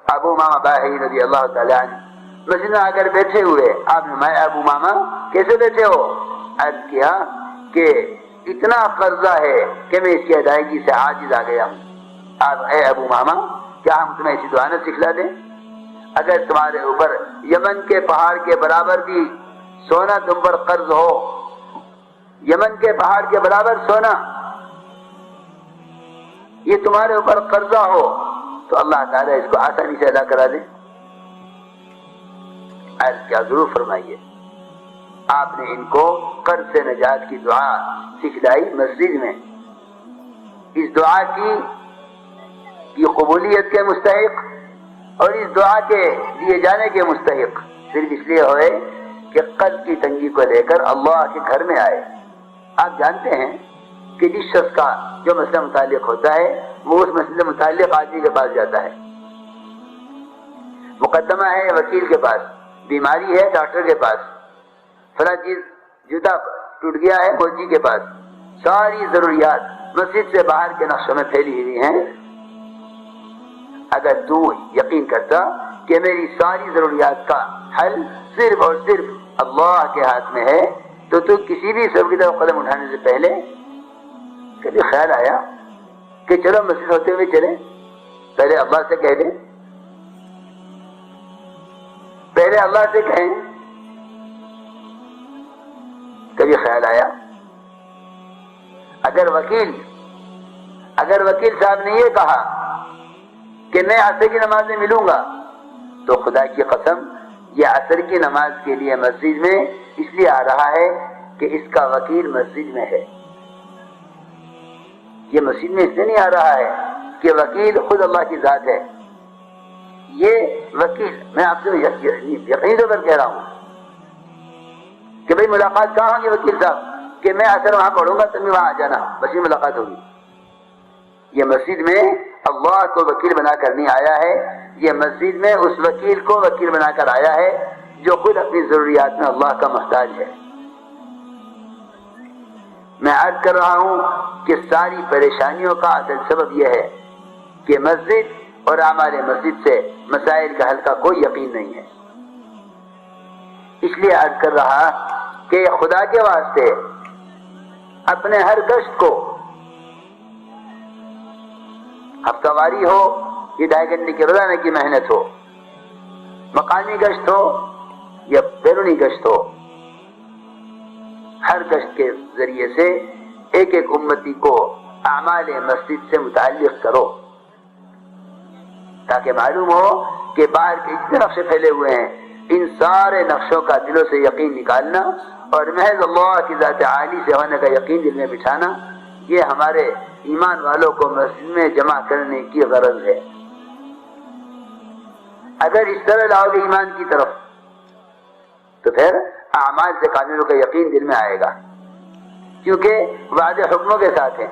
ابو ماما Bahai رضی اللہ تعالیٰ عنہ مسجد میں آ کر بیٹھے ہوئے، آپ نے فرمایا ابو ماما کیسے بیٹھے ہو؟ عرض کیا کہ اتنا قرضہ ہے کہ میں اس کی ادائیگی سے عاجز آ گیا ہوں۔ آپ اے ابو ماما کیا ہم تمہیں ایسی دعا نہ سکھلا دیں؟ اگر تمہارے اوپر یمن کے پہاڑ کے برابر بھی سونا تم پر قرض ہو، یمن کے پہاڑ کے برابر سونا یہ تمہارے اوپر قرضہ ہو تو اللہ تعالیٰ اس کو آسانی سے ادا کرا دے۔ عرض کیا ضرور فرمائیے۔ آپ نے ان کو قرض سے نجات کی دعا سکھلائی مسجد میں۔ اس دعا کی قبولیت کے مستحق اور اس دعا کے دیے جانے کے مستحق صرف اس لیے ہوئے کہ قلب کی تنگی کو لے کر اللہ کے گھر میں آئے۔ آپ جانتے ہیں کہ جس شخص کا جو مسئلہ متعلق ہوتا ہے وہ اس مسئلے متعلق آدمی کے پاس جاتا ہے، مقدمہ ہے وکیل کے پاس، بیماری ہے ڈاکٹر کے پاس، فلاں چیز جوتا ٹوٹ گیا ہے مولوی کے پاس، ساری ضروریات مسجد سے باہر کے نقشوں میں پھیلی ہوئی ہیں۔ اگر تو یقین کرتا کہ میری ساری ضروریات کا حل صرف اور صرف اللہ کے ہاتھ میں ہے تو کسی بھی سبب کی طرف قدم اٹھانے سے پہلے کبھی خیال آیا کہ چلو مسجد ہوتے ہوئے چلیں، پہلے اللہ سے کہہ دیں، پہلے اللہ سے کہیں؟ کبھی خیال آیا؟ اگر وکیل صاحب نے یہ کہا کہ میں عصر کی نماز میں ملوں گا تو خدا کی قسم یہ عصر کی نماز کے لیے مسجد میں اس لیے آ رہا ہے کہ اس کا وکیل مسجد میں ہے۔ یہ مسجد میں اس لیے نہیں آ رہا ہے کہ وکیل خود اللہ کی ذات ہے۔ یہ وکیل میں آپ سے یقینی طور پر کہہ رہا ہوں کہ بھئی ملاقات کہاں ہوگی وکیل صاحب؟ کہ میں اثر وہاں پڑھوں گا تم بھی وہاں آ جانا، بس یہ ملاقات ہوگی۔ یہ مسجد میں اللہ کو وکیل بنا کر نہیں آیا ہے، یہ مسجد میں اس وکیل کو وکیل بنا کر آیا ہے جو خود اپنی ضروریات میں اللہ کا محتاج ہے۔ میں عرض کر رہا ہوں کہ ساری پریشانیوں کا اصل سبب یہ ہے کہ مسجد اور اعمال مسجد سے مسائل کا حل کا کوئی یقین نہیں ہے۔ اس لیے عرض کر رہا کہ خدا کے واسطے اپنے ہر گشت کو، ہفتہ واری ہو یہ 2.5 گھنٹے کی روزانہ کی محنت ہو، مقامی گشت ہو یا بیرونی گشت ہو، ہر گشت کے ذریعے سے ایک ایک امتی کو اعمال مسجد سے متعلق کرو تاکہ معلوم ہو کہ باہر کے جتنے نقشے پھیلے ہوئے ہیں ان سارے نقشوں کا دلوں سے یقین نکالنا اور محض اللہ کی ذات عالی سے ہونے کا یقین دل میں بٹھانا، یہ ہمارے ایمان والوں کو مسجد میں جمع کرنے کی غرض ہے۔ اگر اس طرح لاؤ گے ایمان کی طرف تو پھر اعمال سے کاملوں کا یقین دل میں آئے گا، کیونکہ وعدے حکموں کے ساتھ ہیں۔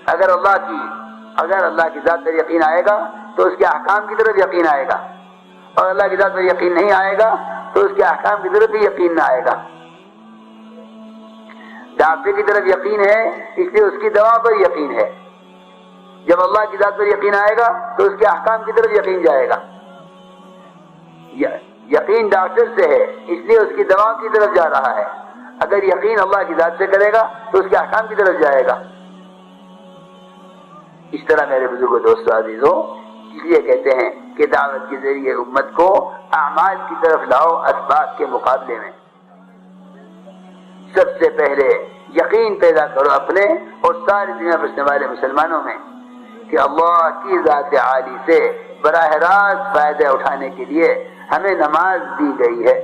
اگر اللہ کی ذات پر یقین آئے گا تو اس کے احکام کی طرف یقین آئے گا، اور اللہ کی ذات پر یقین نہیں آئے گا تو اس کے احکام کی طرف بھی یقین نہ آئے گا۔ ڈاکٹر کی طرف یقین ہے اس لیے اس کی دوا پر یقین ہے، جب اللہ کی ذات پر یقین آئے گا تو اس کے احکام کی طرف یقین جائے گا۔ یقین ڈاکٹر سے ہے اس لیے اس کی دوا کی طرف جا رہا ہے، اگر یقین اللہ کی ذات سے کرے گا تو اس کے احکام کی طرف جائے گا۔ اس طرح میرے بزرگوں دوستو عزیزو، اس لیے کہتے ہیں کہ دعوت کے ذریعے امت کو اعمال کی طرف لاؤ اسباب کے مقابلے میں۔ سب سے پہلے یقین پیدا کرو اپنے اور ساری دنیا بسنے والے مسلمانوں میں کہ اللہ کی ذات عالی سے براہ راست فائدہ اٹھانے کے لیے ہمیں نماز دی گئی ہے۔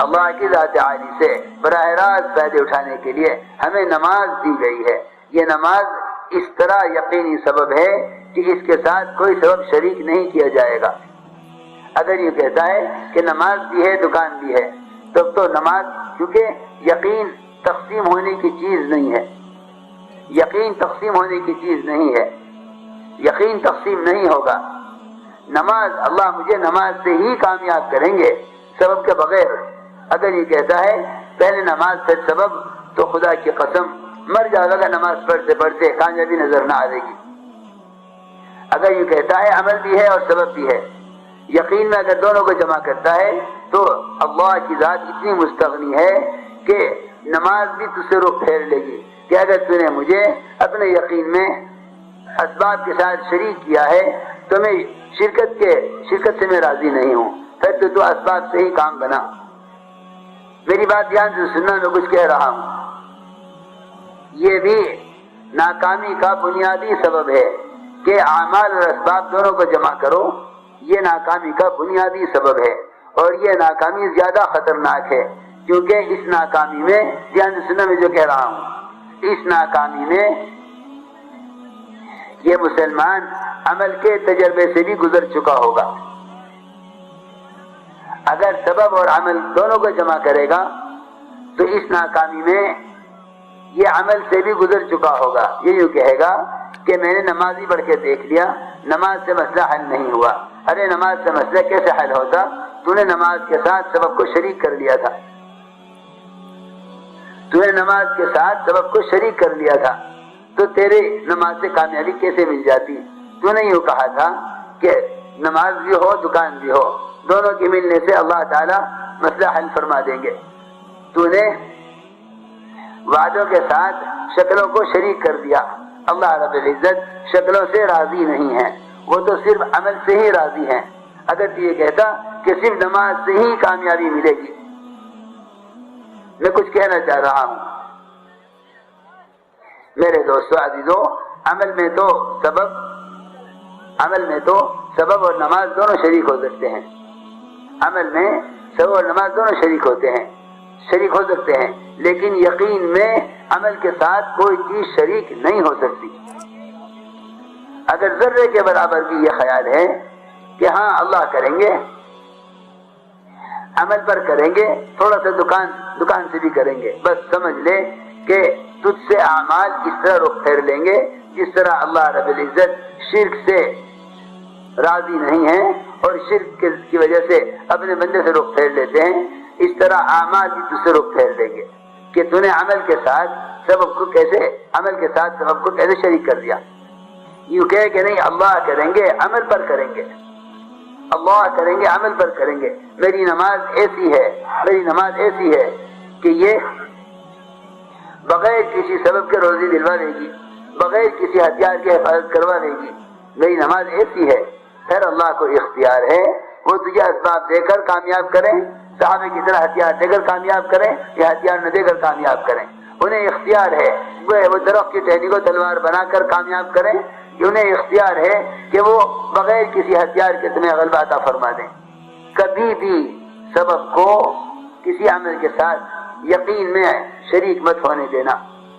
اللہ کی ذات عالی سے براہ راست فائدے اٹھانے کے لیے ہمیں نماز دی گئی ہے۔ یہ نماز اس طرح یقینی سبب ہے کہ اس کے ساتھ کوئی سبب شریک نہیں کیا جائے گا۔ اگر یہ کہتا ہے کہ نماز بھی ہے دکان بھی ہے تو نماز، کیونکہ یقین تقسیم ہونے کی چیز نہیں ہے، یقین تقسیم ہونے کی چیز نہیں ہے، یقین تقسیم نہیں ہوگا۔ نماز، اللہ مجھے نماز سے ہی کامیاب کریں گے سبب کے بغیر۔ اگر یہ کہتا ہے پہلے نماز پھر سبب تو خدا کی قسم مر جائے گا نماز پڑھتے پڑھتے، کامیابی نظر نہ آئے گی۔ اگر یوں کہتا ہے عمل بھی ہے اور سبب بھی ہے، یقین میں اگر دونوں کو جمع کرتا ہے تو اللہ کی ذات اتنی مستغنی ہے کہ نماز بھی تجھ سے رخ پھیر لے گی کہ اگر تو نے مجھے اپنے یقین میں اسباب کے ساتھ شریک کیا ہے تو میں شرکت سے میں راضی نہیں ہوں، پھر تو اسباب سے ہی کام بنا۔ میری بات دھیان سے سننا، میں کچھ کہہ رہا ہوں۔ یہ بھی ناکامی کا بنیادی سبب ہے کہ اعمال اور اسباب دونوں کو جمع کرو، یہ ناکامی کا بنیادی سبب ہے، اور یہ ناکامی زیادہ خطرناک ہے کیونکہ اس ناکامی میں، دھیان سے سننا میں جو کہہ رہا ہوں، اس ناکامی میں یہ مسلمان عمل کے تجربے سے بھی گزر چکا ہوگا۔ اگر سبب اور عمل دونوں کو جمع کرے گا تو اس ناکامی میں یہ عمل سے بھی گزر چکا ہوگا۔ یہ یوں کہے گا کہ میں نے نماز ہی پڑھ کے دیکھ لیا، نماز سے مسئلہ حل نہیں ہوا۔ ارے نماز سے مسئلہ کیسے حل ہوتا؟ تو نے نماز کے ساتھ سبب کو شریک کر لیا تھا، تو نے نماز کے ساتھ سبب کو شریک کر لیا تھا، تو تیرے نماز سے کامیابی کیسے مل جاتی؟ تو نے یوں کہا تھا کہ نماز بھی ہو دکان بھی ہو، دونوں کے ملنے سے اللہ تعالیٰ مسئلہ حل فرما دیں گے۔ تو نے وعدوں کے ساتھ شکلوں کو شریک کر دیا۔ اللہ رب العزت شکلوں سے راضی نہیں ہے، وہ تو صرف عمل سے ہی راضی ہیں۔ اگر تو یہ کہتا کہ صرف نماز سے ہی کامیابی ملے گی، میں کچھ کہنا چاہ رہا ہوں میرے دوستو عزیزو، عمل میں تو سبب اور نماز دونوں شریک ہو سکتے ہیں۔ عمل میں سبب اور نماز دونوں شریک ہو سکتے ہیں، لیکن یقین میں عمل کے ساتھ کوئی چیز شریک نہیں ہو سکتی۔ اگر ذرے کے برابر بھی یہ خیال ہے کہ ہاں اللہ کریں گے، عمل پر کریں گے، تھوڑا سا دکان سے بھی کریں گے، بس سمجھ لے کہ تجھ سے اعمال اس طرح رخ پھیر لیں گے جس طرح اللہ رب العزت شرک سے راضی نہیں ہے اور شرک کی وجہ سے اپنے بندے سے رخ پھیر لیتے ہیں، اس طرح اعمال بھی تجھ سے رخ پھیر لیں گے کہ تو نے عمل کے ساتھ سبب کو کیسے شریک کر دیا۔ یوں کہے کہ نہیں اللہ کریں گے عمل پر کریں گے، اللہ کریں گے عمل پر کریں گے، میری نماز ایسی ہے کہ یہ بغیر کسی سبب کے روزی دلوا لے گی، بغیر کسی ہتھیار کے حفاظت کروا لے گی، میری نماز ایسی ہے۔ پھر اللہ کو اختیار ہے، وہ تجھے اسباب دے کر کامیاب کریں، صحابہ کی طرح ہتھیار دے کر کامیاب کریں یا ہتھیار نہ دے کر کامیاب کریں، انہیں اختیار ہے۔ وہ درخت کی ٹہنی کو تلوار بنا کر کامیاب کریں، انہیں اختیار ہے کہ وہ بغیر کسی ہتھیار کے تمہیں غلبہ عطا فرما دیں۔ کبھی بھی سبب کو کسی عمل کے ساتھ یقین میں شریک مت ہونے دینا،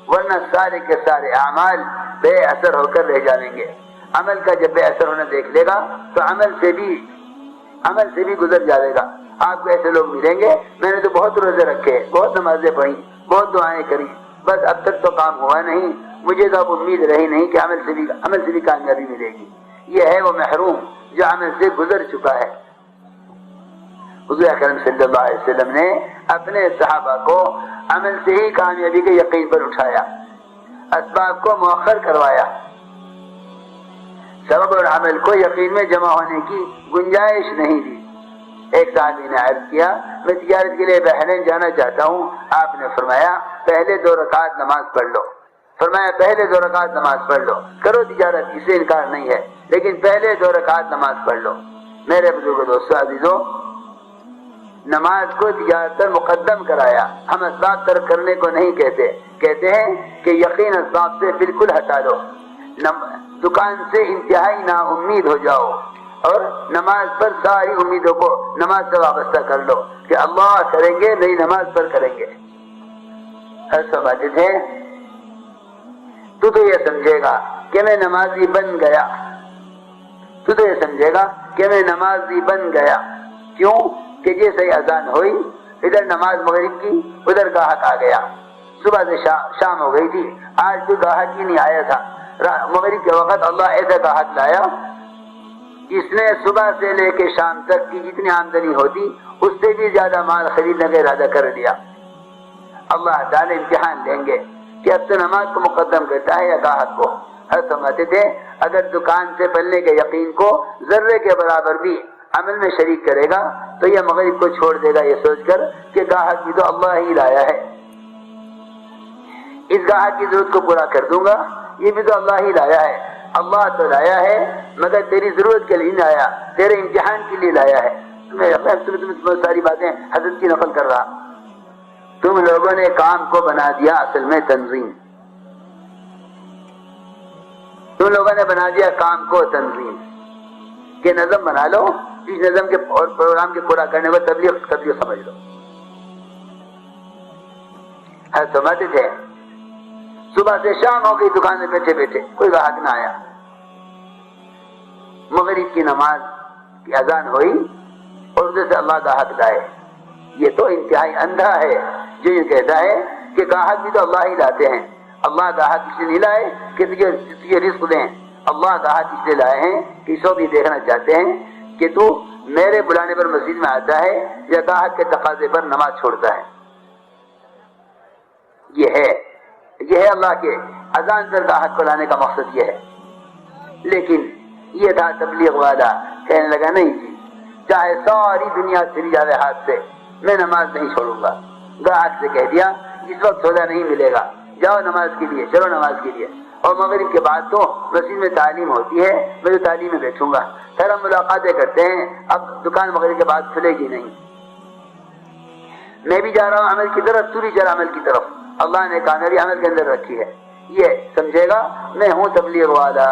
ورنہ سارے کے سارے اعمال بے اثر ہو کر رہ جائیں گے۔ عمل کا جب بے اثر ہونا دیکھ لے گا تو عمل سے بھی گزر جائے گا۔ آپ کو ایسے لوگ ملیں گے، میں نے تو بہت روزے رکھے، بہت نمازیں پڑھی، بہت دعائیں کری، بس اب تک تو کام ہوا نہیں، مجھے تو اب امید رہی نہیں کہ عمل سے بھی کامیابی ملے گی۔ یہ ہے وہ محروم جو عمل سے گزر چکا ہے۔ حضور اکرم صلی اللہ علیہ وسلم نے اپنے صحابہ کو عمل سے ہی کامیابی کے یقین پر اٹھایا، اسباب کو مؤخر کروایا، سبب اور عمل کو یقین میں جمع ہونے کی گنجائش نہیں دی۔ ایک صحابی نے عرض کیا میں تجارت کے لیے بحرین جانا چاہتا ہوں، آپ نے فرمایا پہلے 2 رکعت نماز پڑھ لو، کرو تجارت، اس سے انکار نہیں ہے، لیکن پہلے 2 رکعت نماز پڑھ لو۔ میرے بزرگ دوستو عزیزو، نماز کو تجارت پر مقدم کرایا۔ ہم اسباب ترک کرنے کو نہیں کہتے ہیں کہ یقین اسباب سے بالکل ہٹا دو، دکان سے انتہائی نا امید ہو جاؤ اور نماز پر ساری امیدوں کو نماز سے وابستہ کر لو کہ اللہ کریں گے، نئی نماز پر کریں گے۔ ہر سماجد ہے تو یہ سمجھے گا کہ میں نمازی بن گیا، کیوں کہ جیسے ہی اذان ہوئی ادھر نماز مغرب کی، ادھر گاہک آ گیا، صبح سے شام ہو گئی تھی، آج کوئی گاہک ہی نہیں آیا تھا، مغرب کے وقت اللہ ایسا گاہک لایا جس نے صبح سے لے کے شام تک کی جتنی آمدنی ہوتی اس سے بھی زیادہ مال خریدنے کا ارادہ کر لیا۔ اللہ تعالی امتحان لیں گے کہ اب تو نماز کو مقدم کرتا ہے یا گاہک کو؟ حضرت فرماتے تھے اگر دکان سے بننے کے یقین کو ذرے کے برابر بھی عمل میں شریک کرے گا تو یہ مغرب کو چھوڑ دے گا یہ سوچ کر کہ گاہک بھی تو اللہ ہی لایا ہے، اس گاہک کی ضرورت کو پورا کر دوں گا، یہ بھی تو اللہ ہی لایا ہے۔ اللہ تو لایا ہے مگر تیری ضرورت کے لیے نہیں لایا، تیرے امتحان کے لیے لایا ہے۔ تمہیں بہت ساری باتیں حضرت کی نقل کر رہا، تم لوگوں نے کام کو بنا دیا اصل میں تنظیم، تم لوگوں نے بنا دیا کام کو تنظیم کہ نظم بنا لو، اس نظم کے اور پروگرام کے پورا کرنے کو تبلیغ سمجھ لو۔ حضرت فرماتے تھے صبح سے شام ہو گئی دکان میں بیٹھے بیٹھے کوئی گاہک نہ آیا، مغرب کی نماز کی اذان ہوئی اور ادھر سے اللہ گاہک لائے۔ یہ تو انتہائی اندھا ہے جو یہ کہتا ہے کہ گاہک بھی تو اللہ ہی لاتے ہیں، اللہ گاہک اس لیے نہیں لائے کہ تجھے رزق دیں، اللہ گاہک اس لیے لائے ہیں کہ اس کو بھی دیکھنا چاہتے ہیں کہ تو میرے بلانے پر مسجد میں آتا ہے یا گاہک کے تقاضے پر نماز چھوڑتا ہے۔ یہ ہے اللہ کے اذان پر گاہک کو لانے کا مقصد یہ ہے۔ لیکن یہ تھا تبلیغ والا کہنے لگا نہیں جی، چاہے ساری دنیا چلی جائے ہاتھ سے میں نماز نہیں چھوڑوں گا۔ گاہک سے کہہ دیا اس وقت سودا نہیں ملے گا، جاؤ نماز کے لیے، چلو نماز کے لیے، اور مغرب کے بعد تو مسجد میں تعلیم ہوتی ہے، میں تو تعلیم میں بیٹھوں گا، پھر ہم ملاقاتیں کرتے ہیں، اب دکان مغرب کے بعد کھلے گی نہیں، میں بھی جا رہا ہوں عمل کی طرف، تو بھی چلا عمل کی طرف، اللہ نے کامیابی عمل کے اندر رکھی ہے، یہ سمجھے گا میں ہوں تبلیغ والا۔